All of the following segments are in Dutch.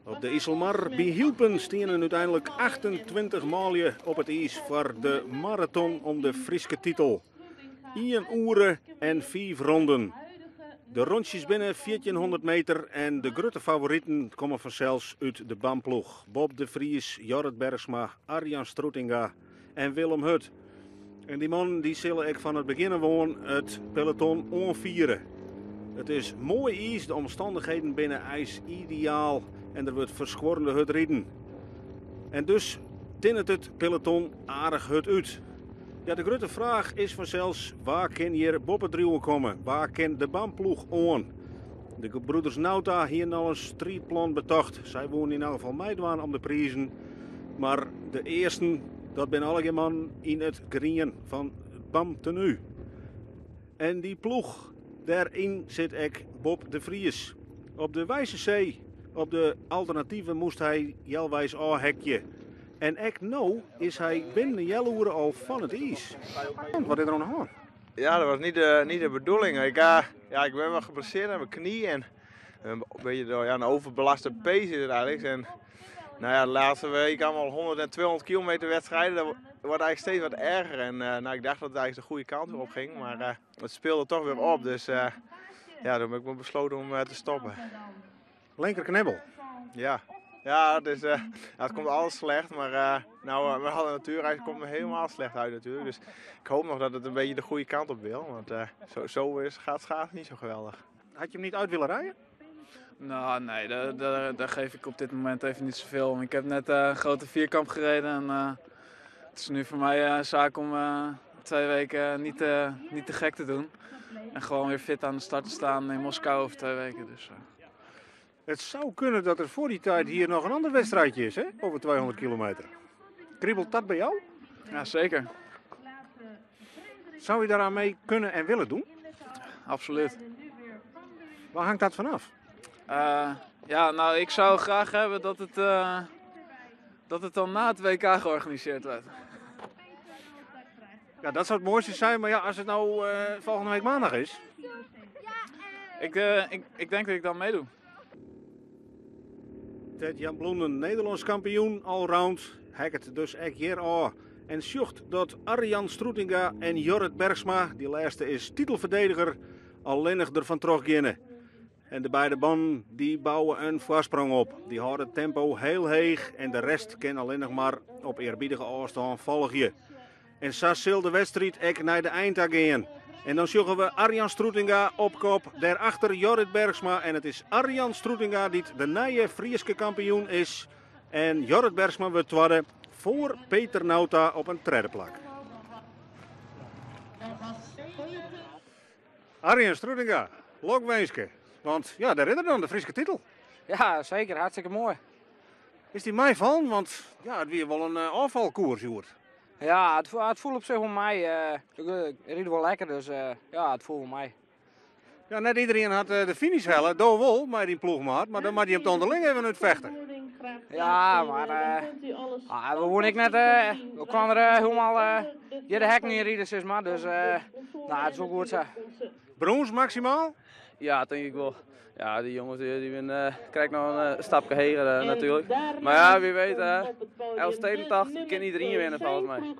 Op de IJsselmar bij Hielpen staan uiteindelijk 28 maalje op het ijs voor de marathon om de Friese titel. 1 uur en 5 ronden. De rondjes binnen 1400 meter en de grote favorieten komen vanzelfs uit de BAM-ploeg. Bob de Vries, Jorrit Bergsma, Arjan Stroetinga en Willem Hut. En die man die zullen ik van het begin gewoon het peloton onvieren. Het is mooi ijs, de omstandigheden binnen ijs ideaal en er wordt verschorende hut rijden. En dus tinnet het peloton aardig hut uit. Ja, de grote vraag is vanzelfs, waar kan hier Bob het drieën komen? Waar kan de BAM-ploeg aan? De broeders Nauta hier al een strijdplan betocht. Zij wonen in elk geval meidwaan om de prijzen. Maar de eerste, dat ben alle man in het green van het BAM tenue. En die ploeg, daarin zit ik Bob de Vries. Op de Wijze Zee, op de alternatieve moest hij jelwijs aanhekje. En ek nou is hij binnen de jelloeren al van het ijs. Wat is er aan de hand? Ja, dat was niet de bedoeling. Ik ben wel geblesseerd aan mijn knie en een beetje door een overbelaste pees is het eigenlijk. En nou ja, de laatste week allemaal 100 en 200 kilometer wedstrijden, dat wordt eigenlijk steeds wat erger. En ik dacht dat het eigenlijk de goede kant op ging, maar het speelde toch weer op. Dus ja, toen heb ik me besloten om te stoppen. Linker knibbel. Ja, dus, het komt alles slecht, maar we hadden natuurreis komt er helemaal slecht uit natuurlijk. Dus ik hoop nog dat het een beetje de goede kant op wil, want zo gaat schaatsen niet zo geweldig. Had je hem niet uit willen rijden? Nou, nee, daar geef ik op dit moment even niet zoveel om. Ik heb net een grote vierkamp gereden en het is nu voor mij een zaak om 2 weken niet te gek te doen. En gewoon weer fit aan de start te staan in Moskou over 2 weken. Dus, Het zou kunnen dat er voor die tijd hier nog een ander wedstrijdje is, hè? Over 200 kilometer. Kriebelt dat bij jou? ja, zeker. Zou je daaraan mee kunnen en willen doen? Absoluut. Waar hangt dat vanaf? Ja, nou, ik zou graag hebben dat het dan na het WK georganiseerd werd. Ja, dat zou het mooiste zijn, maar ja, als het nou volgende week maandag is. Ik denk dat ik dan meedoe. Ted-Jan Bloemen, Nederlands kampioen allround. Hek het dus echt hier aan. En sjocht dat Arjan Stroetinga en Jorrit Bergsma, die laatste is titelverdediger, alleenig ervan teruggaan. En de beide mannen die bouwen een voorsprong op. Die houden het tempo heel heeg en de rest kan alleen nog maar op eerbiedige afstand volgen. En zo zal de wedstrijd ook naar de eind gaan. En dan zoeken we Arjan Stroetinga op kop, daarachter Jorrit Bergsma. En het is Arjan Stroetinga die de nieuwe Friese kampioen is. En Jorrit Bergsma wordt tweede voor Peter Nauta op een derde plek. Arjan Stroetinga, lokwenske. Want ja, daar is er dan de Friese titel. Ja, zeker. Hartstikke mooi. Is die mij van? Want ja, het weer wel een afvalkoers, hoor. Ja, het voelt op zich wel mij. Ik rijd wel lekker, dus ja, het voelt wel mij. Ja, net iedereen had de finish hellen, door wel, maar die ploegmaat. Maar dan mag hij op de onderling even uitvechten. Ja, maar we wonen ik net. We kwamen er helemaal hier de hek niet rijden, zeg maar. Dus nou, het is wel goed zo. Brons maximaal? Ja, denk ik wel. Ja, die jongens krijgen nog een stapje hoger natuurlijk. Maar ja, wie weet, Elfstedentocht kan iedereen winnen volgens mij.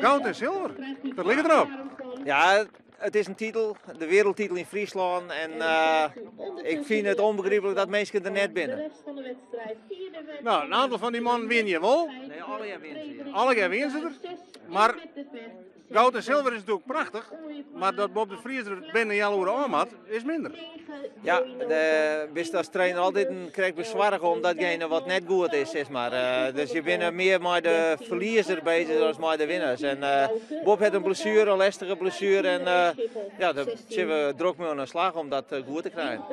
Goud en zilver, dat ligt erop. Ja, het is een titel, de wereldtitel in Friesland. En ik vind het onbegrijpelijk dat mensen er net binnen. Nou, een aantal van die mannen win je wel. Nee, alle jaar winnen ze. Alle jaar winnen ze er. Maar goud en zilver is natuurlijk prachtig. Maar dat Bob de Vries er binnen jaloeren aan had, is minder. Ja, wist als trainer altijd een krijg bezwaar om datgene wat net goed is, zeg maar. Dus je bent meer met de verliezers bezig dan met de winnaars. En Bob heeft een blessure, een lastige blessure. En ja, daar zijn we druk mee aan de slag om dat goed te krijgen.